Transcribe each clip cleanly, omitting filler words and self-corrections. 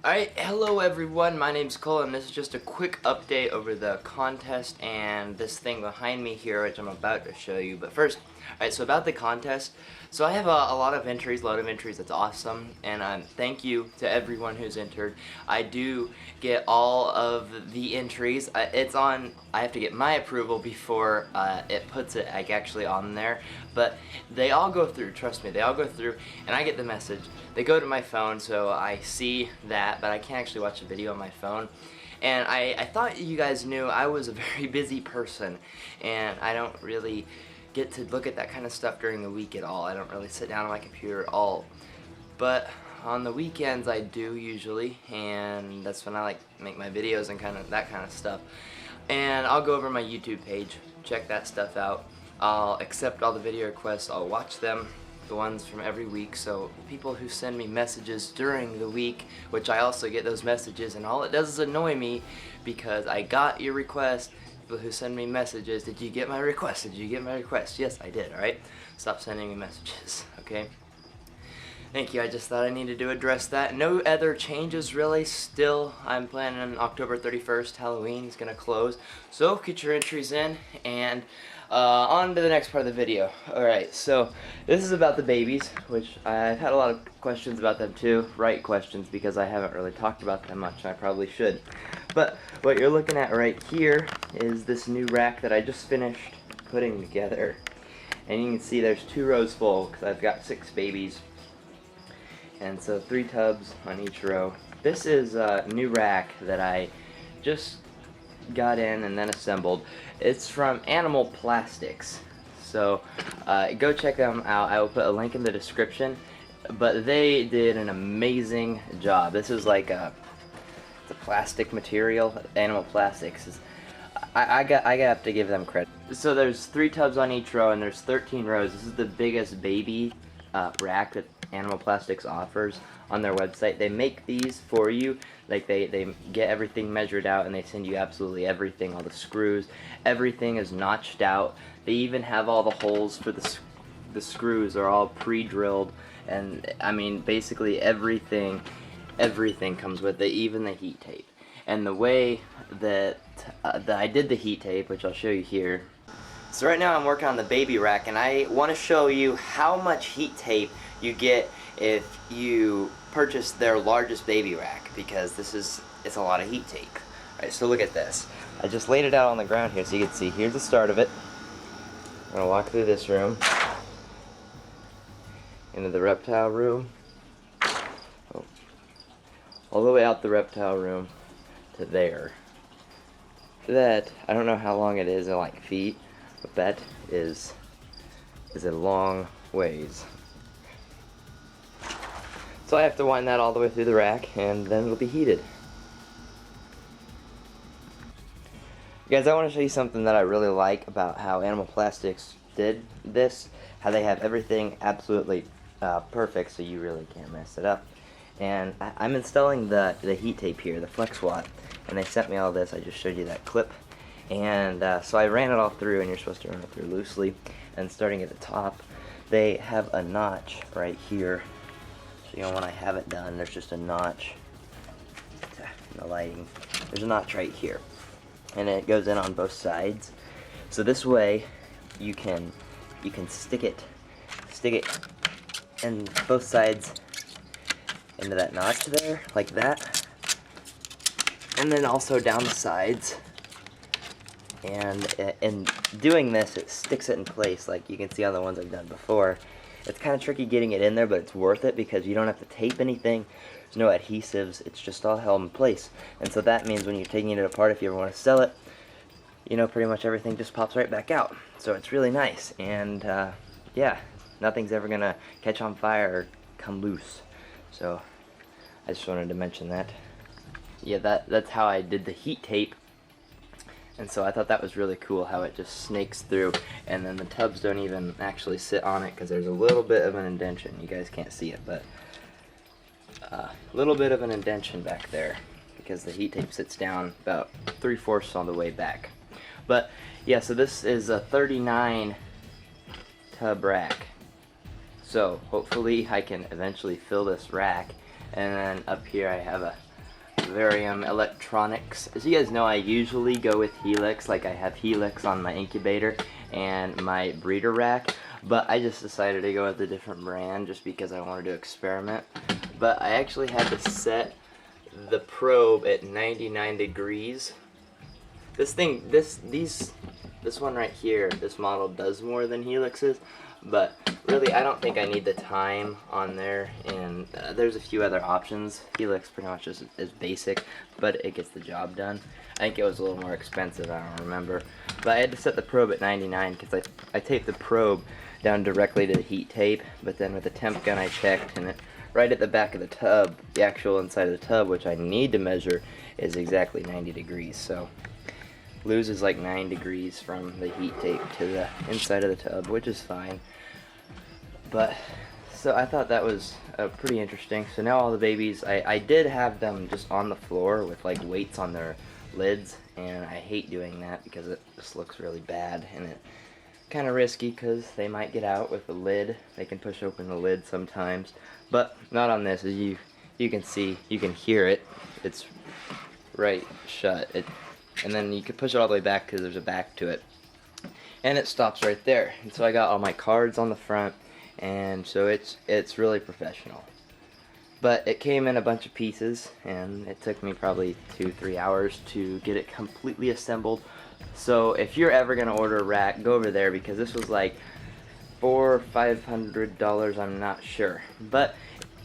Alright, hello everyone, my name's Cole and this is just a quick update over the contest and this thing behind me here which I'm about to show you. But first, alright, so about the contest, so I have a lot of entries, that's awesome, and thank you to everyone who's entered. I do get all of the entries. I have to get my approval before it puts it actually on there, but they all go through, trust me, they all go through, and I get the message. They go to my phone, so I see that, but I can't actually watch the video on my phone. And I thought you guys knew I was a very busy person, and I don't really get to look at that kind of stuff during the week at all. I don't really sit down on my computer at all. But on the weekends I do usually, and that's when I like make my videos and that kind of stuff. And I'll go over my YouTube page, check that stuff out. I'll accept all the video requests, I'll watch them, the ones from every week. So people who send me messages during the week, which I also get those messages, and all it does is annoy me because I got your request. People who send me messages, did you get my request? Did you get my request? Yes, I did, alright? Stop sending me messages, okay? Thank you, I just thought I needed to address that. No other changes really. Still, I'm planning on October 31st, Halloween's gonna close. So get your entries in, and on to the next part of the video. Alright, so this is about the babies, which I've had a lot of questions about them too. Right questions, because I haven't really talked about them much, and I probably should. But what you're looking at right here is this new rack that I just finished putting together. And you can see there's 2 rows full, because I've got 6 babies. And so 3 tubs on each row. This is a new rack that I just got in and then assembled. It's from Animal Plastics, so go check them out. I will put a link in the description, but they did an amazing job. This is like it's a plastic material. Animal Plastics is, I have to give them credit. So there's 3 tubs on each row and there's 13 rows. This is the biggest baby rack that Animal Plastics offers on their website. They make these for you. Like they get everything measured out and they send you absolutely everything, all the screws. Everything is notched out. They even have all the holes for the screws are all pre-drilled, and I mean basically everything comes with it, even the heat tape. And the way that I did the heat tape, which I'll show you here. So right now I'm working on the baby rack, and I want to show you how much heat tape you get if you purchase their largest baby rack, because it's a lot of heat tape. Alright, so look at this. I just laid it out on the ground here so you can see. Here's the start of it. I'm going to walk through this room, into the reptile room, all the way out the reptile room to there. That, I don't know how long it is in like feet, but that is a long ways. So I have to wind that all the way through the rack, and then it'll be heated. Guys, I want to show you something that I really like about how Animal Plastics did this. How they have everything absolutely perfect, so you really can't mess it up. And I'm installing the heat tape here, the Flex Watt, and they sent me all this. I just showed you that clip. And so I ran it all through, and you're supposed to run it through loosely. And starting at the top, they have a notch right here. So, you know, when I have it done, there's just a notch in the lighting. There's a notch right here, and it goes in on both sides. So this way, you can stick it in both sides into that notch there, like that, and then also down the sides. And in doing this, it sticks it in place, like you can see on the ones I've done before. It's kind of tricky getting it in there, but it's worth it because you don't have to tape anything. There's no adhesives. It's just all held in place. And so that means when you're taking it apart, if you ever want to sell it, you know, pretty much everything just pops right back out. So it's really nice. And yeah, nothing's ever going to catch on fire or come loose. So I just wanted to mention that. Yeah, that's how I did the heat tape. And so I thought that was really cool how it just snakes through, and then the tubs don't even actually sit on it because there's a little bit of an indentation. You guys can't see it, but a little bit of an indentation back there because the heat tape sits down about 3/4 on the way back. But yeah, so this is a 39 tub rack. So hopefully I can eventually fill this rack, and then up here I have Varium Electronics. As you guys know, I usually go with Helix, like I have Helix on my incubator and my breeder rack, but I just decided to go with a different brand just because I wanted to experiment. But I actually had to set the probe at 99 degrees. This one right here, this model does more than Helix's, but really I don't think I need the time on there, and there's a few other options. Helix pretty much is basic, but it gets the job done. I think it was a little more expensive, I don't remember. But I had to set the probe at 99 because I taped the probe down directly to the heat tape, but then with the temp gun I checked, and right at the back of the tub, the actual inside of the tub, which I need to measure, is exactly 90 degrees. So loses like 9 degrees from the heat tape to the inside of the tub, which is fine. But so I thought that was pretty interesting. So now all the babies, I did have them just on the floor with like weights on their lids, and I hate doing that because it just looks really bad, and it kind of risky because they might get out with the lid. They can push open the lid sometimes, but not on this. As you can see, you can hear it. It's right shut. And then you can push it all the way back because there's a back to it, and it stops right there. And so I got all my cards on the front, and so it's really professional. But it came in a bunch of pieces, and it took me probably 2-3 hours to get it completely assembled. So if you're ever gonna order a rack, go over there, because this was like $400 or $500, I'm not sure. But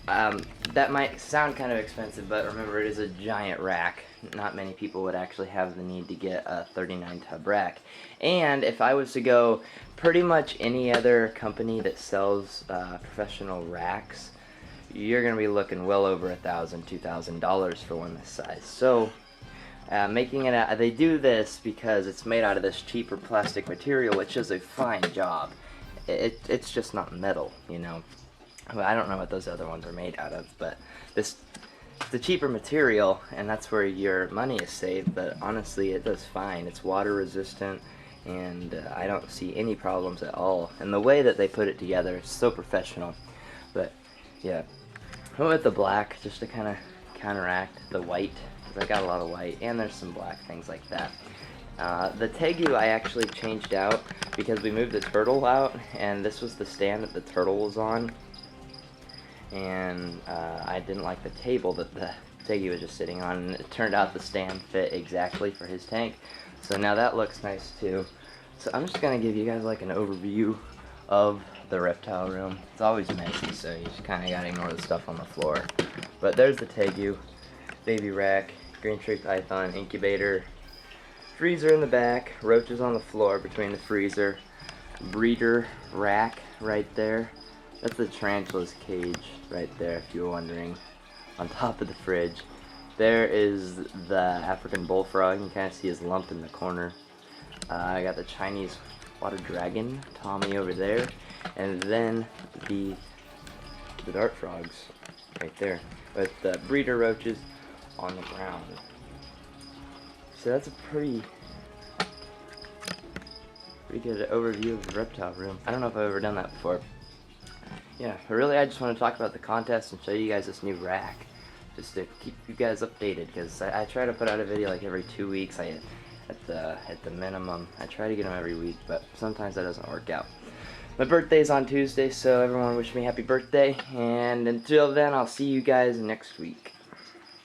that might sound kind of expensive, but remember, it is a giant rack. Not many people would actually have the need to get a 39 tub rack. And if I was to go pretty much any other company that sells professional racks, you're gonna be looking well over $1,000, $2,000 for one this size. So making it they do this because it's made out of this cheaper plastic material, which does a fine job. It's just not metal, you know. Well, I don't know what those other ones are made out of, but this, the cheaper material, and that's where your money is saved. But honestly, it does fine. It's water resistant, and I don't see any problems at all. And the way that they put it together is so professional. But yeah, I went with the black just to kind of counteract the white, because I got a lot of white, and there's some black things like that. The Tegu I actually changed out because we moved the turtle out, and this was the stand that the turtle was on. And I didn't like the table that the Tegu was just sitting on, and it turned out the stand fit exactly for his tank. So now that looks nice too. So I'm just gonna give you guys like an overview of the reptile room. It's always messy, so you just kind of gotta ignore the stuff on the floor. But there's the Tegu, baby rack, green tree python, incubator, freezer in the back, roaches on the floor between the freezer, breeder rack right there. That's the tarantula's cage right there, if you were wondering, on top of the fridge. There is the African bullfrog. You can kind of see his lump in the corner. I got the Chinese water dragon, Tommy, over there. And then the dart frogs right there, with the breeder roaches on the ground. So that's a pretty good overview of the reptile room. I don't know if I've ever done that before. Yeah, but really I just want to talk about the contest and show you guys this new rack, just to keep you guys updated, because I try to put out a video like every 2 weeks. At the minimum, I try to get them every week, but sometimes that doesn't work out. My birthday's on Tuesday, so everyone wish me happy birthday, and until then, I'll see you guys next week.